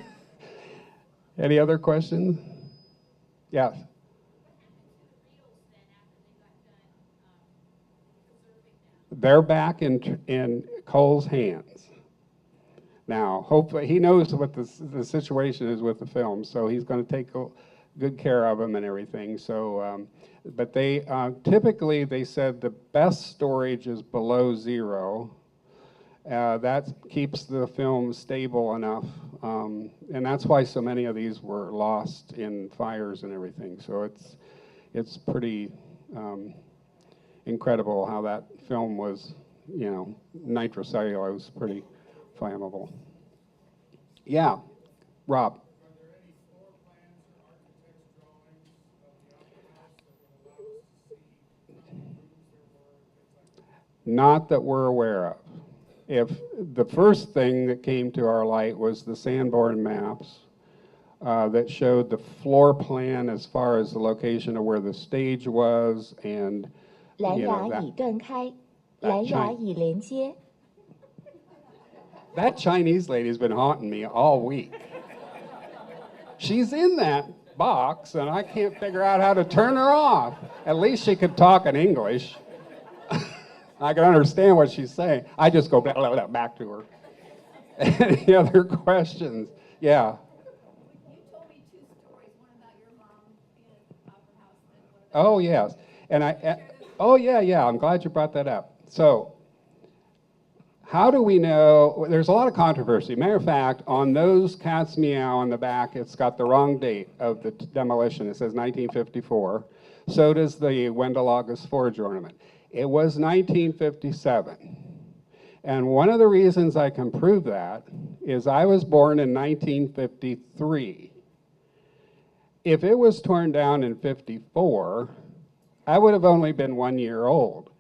Any other questions? Yes. They're back in Cole's hands. Now, hopefully, he knows what the situation is with the film, so he's going to take good care of them and everything. So, but they typically, they said the best storage is below 0. That keeps the film stable enough, and that's why so many of these were lost in fires and everything. So it's pretty incredible how that film was, nitrocellulose, pretty flammable. Yeah, Rob. Are there any floor plans or architect's drawings of the opera house that would allow us to see what rooms there were and things like that? Not that we're aware of. If the first thing that came to our light was the Sanborn maps that showed the floor plan as far as the location of where the stage was and 蓝 you 牙 know, 已断开， that 蓝牙 Chi- 已连接。 that Chinese lady's been haunting me all week. She's in that box and I can't figure out how to turn her off. At least she could talk in English. I can understand what she's saying. I just go back to her. Any other questions? Yeah. You told me 2 stories, one about your mom being at the opera house and one about Oh, yes. And I'm glad you brought that up. So, how do we know? There's a lot of controversy. Matter of fact, on those Cat's Meow on the back, it's got the wrong date of the demolition. It says 1954. So does the Wendell August Forge ornament. It was 1957. And one of the reasons I can prove that is I was born in 1953. If it was torn down in 54, I would have only been 1 year old.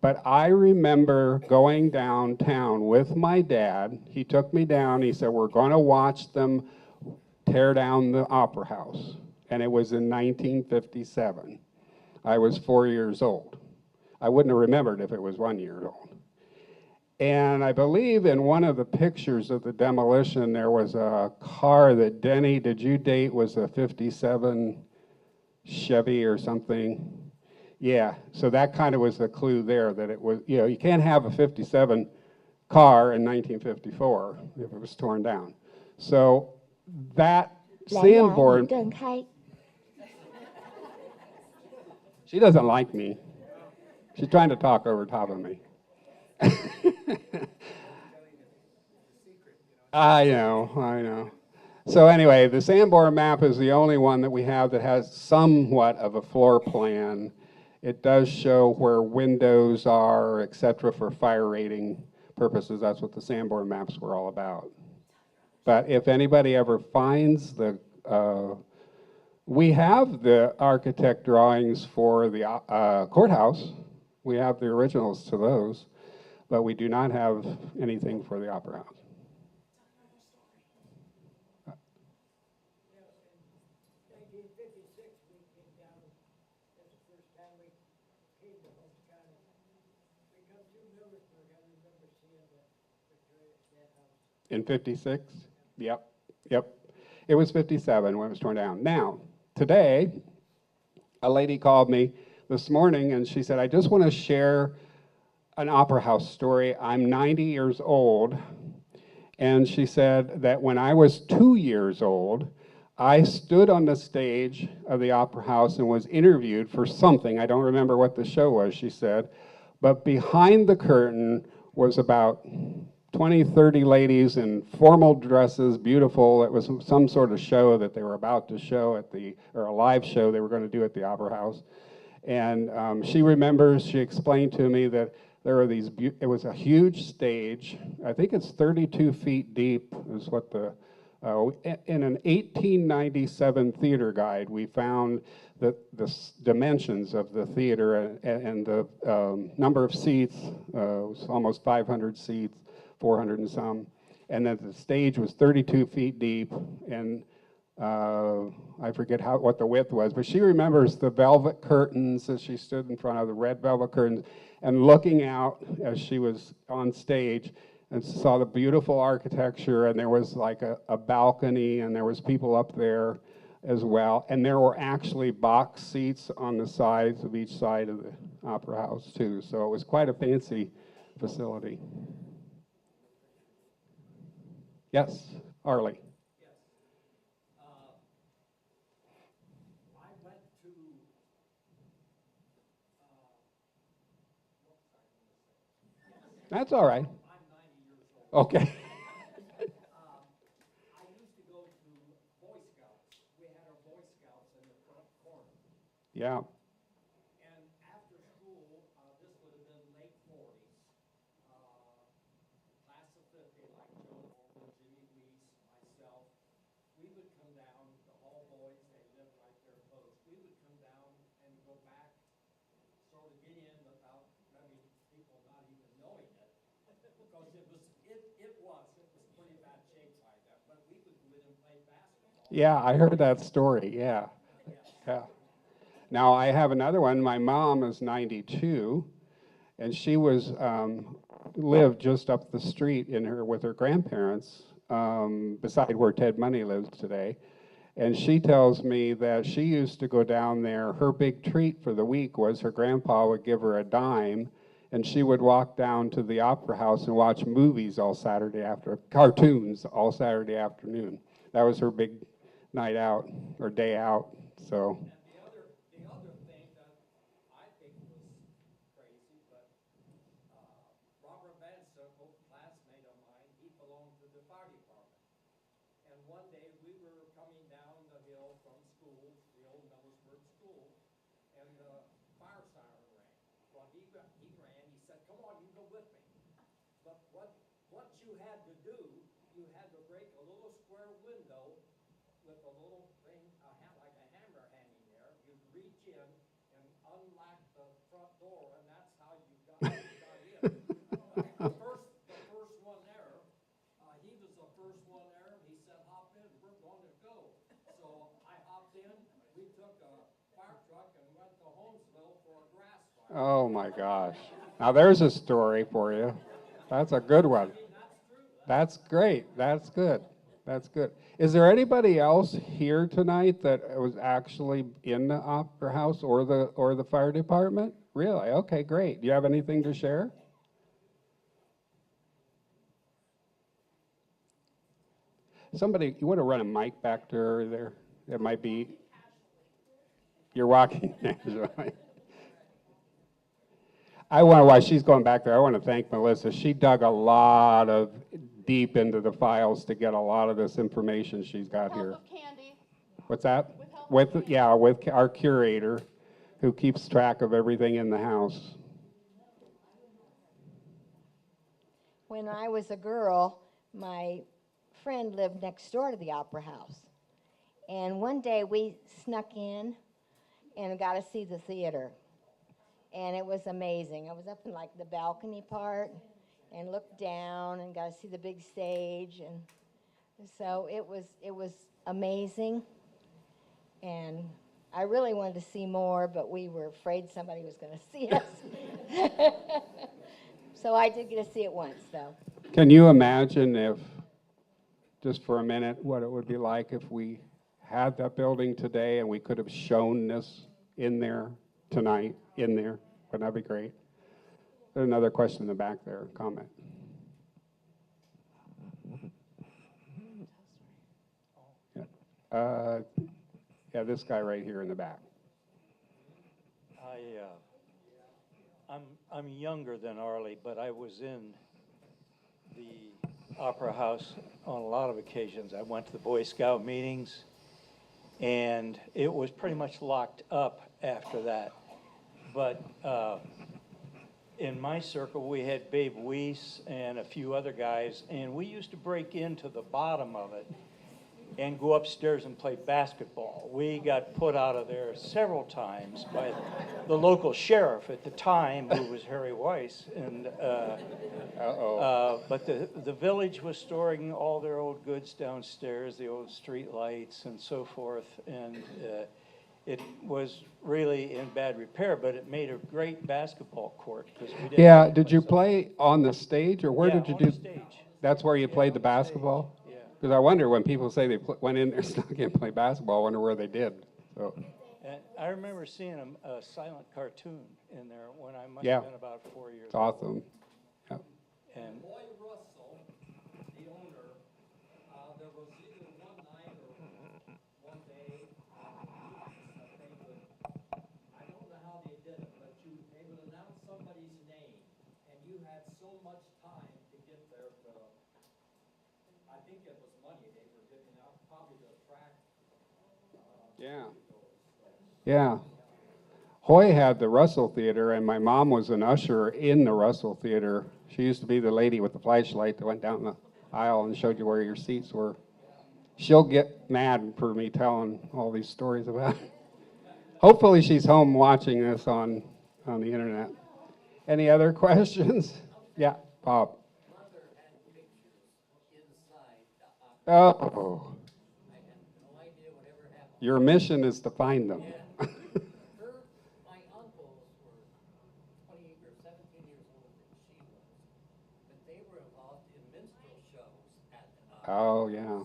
But I remember going downtown with my dad. He took me down. He said, we're going to watch them tear down the Opera House. And it was in 1957. I was 4 years old. I wouldn't have remembered if it was 1 year old. And I believe in one of the pictures of the demolition, there was a car that Denny, did you date, was a 57 Chevy or something? Yeah, so that kind of was the clue there that it was, you can't have a 57 car in 1954 if it was torn down. So that 蓝牙已 Sanborn, 断开， she doesn't like me. She's trying to talk over top of me. I know. So anyway, the Sanborn map is the only one that we have that has somewhat of a floor plan. It does show where windows are, et cetera, for fire rating purposes. That's what the Sanborn maps were all about. But if anybody ever finds we have the architect drawings for the courthouse. We have the originals to those, but we do not have anything for the Opera House. You know, in 1956, we came down, that's the first time we came to Holmes County. We come through Millersburg, I remember seeing the Victoria State House. In 56? Yep, yep. It was 57 when it was torn down. Now, today, a lady called me this morning and she said, I just want to share an Opera House story. I'm 90 years old. And she said that when I was 2 years old, I stood on the stage of the Opera House and was interviewed for something. I don't remember what the show was, she said. But behind the curtain was about 20, 30 ladies in formal dresses, beautiful. It was some sort of show that they were about to show or a live show they were going to do at the Opera House. And she remembers, she explained to me that there are these, it was a huge stage. I think it's 32 feet deep is what in an 1897 theater guide, we found the dimensions of the theater and the number of seats, it was almost 500 seats, 400 and some. And then the stage was 32 feet deep, and I forget what the width was, but she remembers the velvet curtains as she stood in front of the red velvet curtains and looking out as she was on stage and saw the beautiful architecture, and there was like a balcony, and there was people up there as well. And there were actually box seats on the sides of each side of the Opera House too. So it was quite a fancy facility. Yes, Arlie. I went to, That's all right. I'm 90 years old. Okay. I used to go to Boy Scouts. We had our Boy Scouts in the front corner. Yeah. And after school, this would have been late 40s, class of 50, like Joe Norman, Jimmy Weiss, myself, we would come down, the Hall boys, they lived right there close. We would come down and go back, sort of get in without maybe people not even knowing it. Because it was pretty bad shape by then. But we would go in and play basketball. Yeah, I heard that story. Yeah. Yeah. Now I have another one. My mom is 92, and she was lived just up the street with her grandparents, beside where Ted Money lives today. And she tells me that she used to go down there. Her big treat for the week was her grandpa would give her a dime, and she would walk down to the Opera House and watch movies all Saturday cartoons all Saturday afternoon. That was her big night out or day out. So. And the other thing that I think was crazy, but Robert Van Sickle, classmate of mine, he belonged to the fire department. And one day we were coming down the hill from school, the old Millersburg school, and the fire siren rang. Well, he ran, he said, come on, you go with me. But what you had to do, you had to break a little square window with a little thing, like a hammer hanging there. You'd reach in and unlock the front door, and that's how you got in. The first one there, he was the first one there, and he said, hop in, we're going to go. So I hopped in, we took a fire truck and went to Holmesville for a grass fire. Oh my gosh. Now there's a story for you. That's a good one. That's great. That's good. That's good. Is there anybody else here tonight that was actually in the Opera House or the fire department? Really? Okay, great. Do you have anything to share? Somebody, you want to run a mic back to her there? It might be. You're walking. While she's going back there, I want to thank Melissa. She dug a lot of deep into the files to get a lot of this information she's got here. Help of Candy. What's that? With help of With, Candy. yeah, with our curator, who keeps track of everything in the house. When I was a girl, my friend lived next door to the Opera House. And one day we snuck in and got to see the theater. And it was amazing. I was up in like the balcony part and looked down and got to see the big stage. And so it was amazing. And I really wanted to see more, but we were afraid somebody was going to see us. So I did get to see it once, though. Can you imagine if, just for a minute, what it would be like if we had that building today and we could have shown this in there tonight, in there? Wouldn't that be great? There's another question in the back there, comment. Yeah, this guy right here in the back. I'm younger than Arlie, but I was in the Opera House on a lot of occasions. I went to the Boy Scout meetings, and it was pretty much locked up after that. But in my circle, we had Babe Weiss and a few other guys, and we used to break into the bottom of it and go upstairs and play basketball. We got put out of there several times by the local sheriff at the time, who was Harry Weiss. And but the village was storing all their old goods downstairs, the old street lights and so forth. And it was really in bad repair, but it made a great basketball court. Because we didn't Yeah, have a did you place play on the stage, or where Yeah, did you on do? the stage. That's where you Yeah, played on the the stage. basketball? Yeah. Because I wonder when people say they went in there, snuck in, played basketball, I wonder where they did. So, And I remember seeing a silent cartoon in there when I must Yeah. have been about 4 years it's old. awesome. Yeah. And Roy Russell, the owner, there was either one night or one day, I don't know how they did it, but they would announce somebody's name, and you had so much time to get there to, I think it was money they were giving out, probably to attract. Yeah. Yeah. Hoy had the Russell Theater, and my mom was an usher in the Russell Theater. She used to be the lady with the flashlight that went down the aisle and showed you where your seats were. She'll get mad for me telling all these stories about it. Hopefully she's home watching this on the internet. Any other questions? Yeah, Bob. Mother had pictures inside the opera. Oh, I had no idea whatever happened. your mission is to find them. My uncles were 20 or 17 years older than she was, but they were involved in minstrel shows at the opera. Oh, yeah.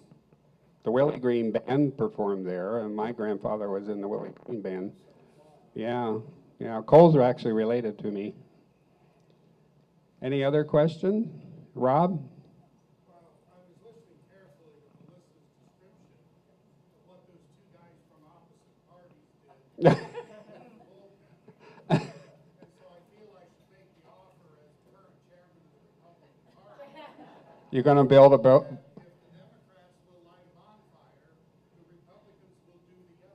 The Willie Green Band performed there, and my grandfather was in the Willie Green Band. Yeah, yeah. Coles are actually related to me. Any other question? Rob? Well, I was listening carefully to Melissa's description of what those two guys from opposite parties did. And so I feel I should make the offer as current chairman of the Republican Party. You're going to build a boat? If the Democrats will light a bonfire, the Republicans will do the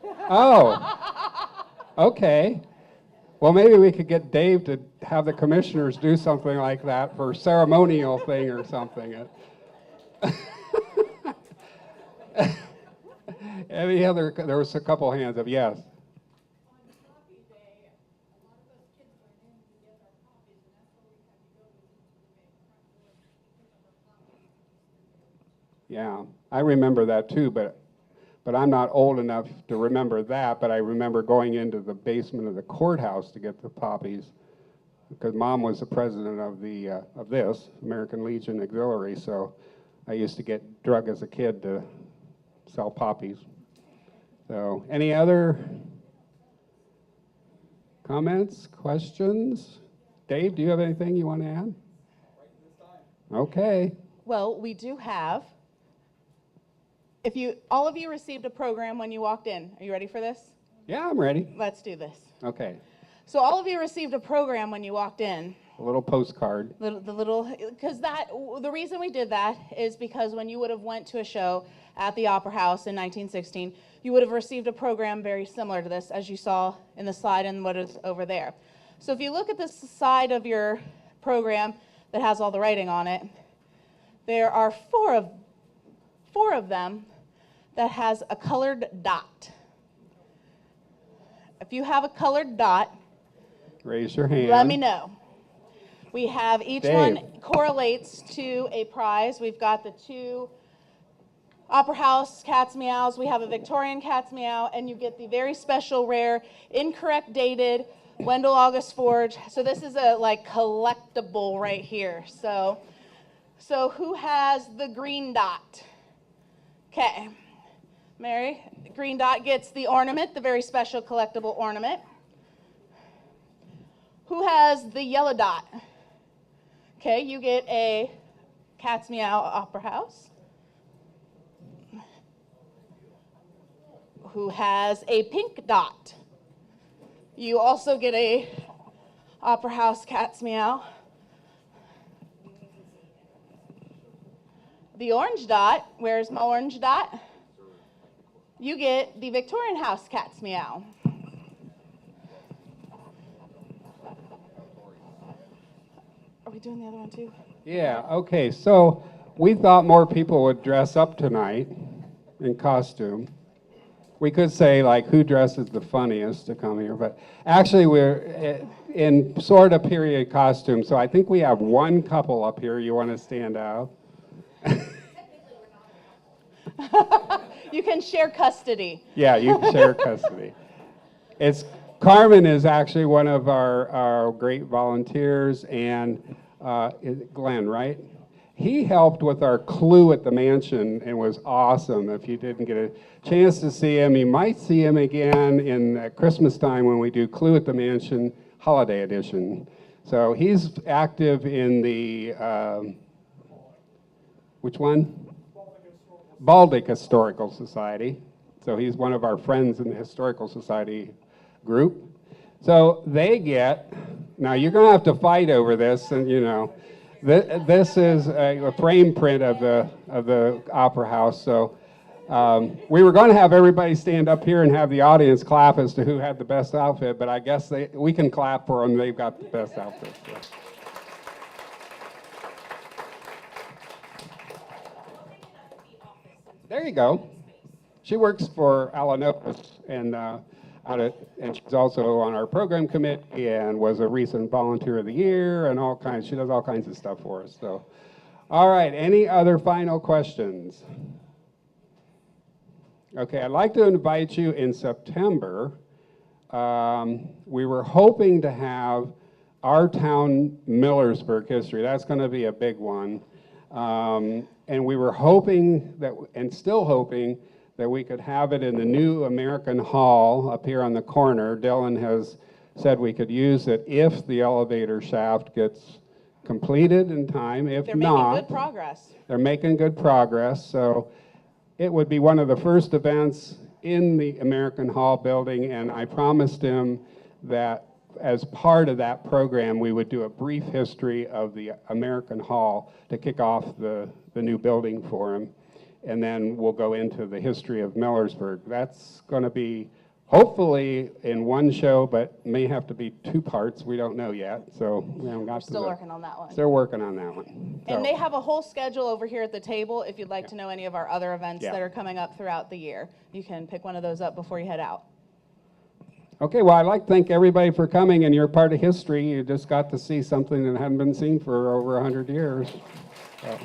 other. Oh, okay. Well, maybe we could get Dave to have the commissioners do something like that for a ceremonial thing or something. Any other, there was a couple hands up, yes. On copy day, a lot of us kids went in to get our copies, and that's why we had to go into the main front door to pick up our copies. Yeah, I remember that too, but I'm not old enough to remember that, but I remember going into the basement of the courthouse to get the poppies, because Mom was the president of of this, American Legion Auxiliary, so I used to get drug as a kid to sell poppies. So, any other comments, questions? Dave, do you have anything you want to add? Okay. Well, we do have, all of you received a program when you walked in. Are you ready for this? Yeah, I'm ready. Let's do this. Okay. So all of you received a program when you walked in. A little postcard. The reason we did that is because when you would have went to a show at the Opera House in 1916, you would have received a program very similar to this, as you saw in the slide and what is over there. So if you look at this side of your program that has all the writing on it, there are four of them that has a colored dot. If you have a colored dot, Raise your hand. let me know. We have each Dave. one correlates to a prize. We've got the 2 Opera House Cat's Meows. We have a Victorian Cat's Meow, and you get the very special, rare, incorrect dated Wendell August Forge. So this is a collectible right here. So who has the green dot? Okay, Mary, green dot gets the ornament, the very special collectible ornament. Who has the yellow dot? Okay, you get a Cat's Meow Opera House. Who has a pink dot? You also get a Opera House Cat's Meow. The orange dot, where's my orange dot? You get the Victorian House Cat's Meow. Are we doing the other one too? Yeah, okay, so we thought more people would dress up tonight in costume. We could say who dresses the funniest to come here, but actually we're in sort of period costume, so I think we have one couple up here. You want to stand out? You can share custody. Yeah, you can share custody. Carmen is actually one of our great volunteers, and Glenn, right? He helped with our Clue at the Mansion and was awesome. If you didn't get a chance to see him, you might see him again in Christmas time when we do Clue at the Mansion Holiday Edition. So he's active in the, which one? Baltic Historical Society. So he's one of our friends in the Historical Society group. So they get, now you're going to have to fight over this, and this is a frame print of the Opera House. So we were going to have everybody stand up here and have the audience clap as to who had the best outfit, but I guess we can clap for them. They've got the best outfit. So. There you go. She works for Alanovas and she's also on our program committee and was a recent Volunteer of the Year and all kinds. She does all kinds of stuff for us. So, all right. Any other final questions? Okay, I'd like to invite you in September. We were hoping to have our town Millersburg history. That's going to be a big one. And we were hoping that, and still hoping, that we could have it in the new American Hall up here on the corner. Dylan has said we could use it if the elevator shaft gets completed in time. If They're not, making good progress. They're making good progress. So it would be one of the first events in the American Hall building, and I promised him that as part of that program, we would do a brief history of the American Hall to kick off the new building for him. And then we'll go into the history of Millersburg. That's going to be hopefully in one show, but may have to be 2 parts. We don't know yet. So we haven't got Still working on that one. Still working on that one. So, And they have a whole schedule over here at the table if you'd like to know any of our other events Yeah. that are coming up throughout the year. You can pick one of those up before you head out. okay, well, I'd like to thank everybody for coming, and you're part of history. You just got to see something that hadn't been seen for over 100 years. So.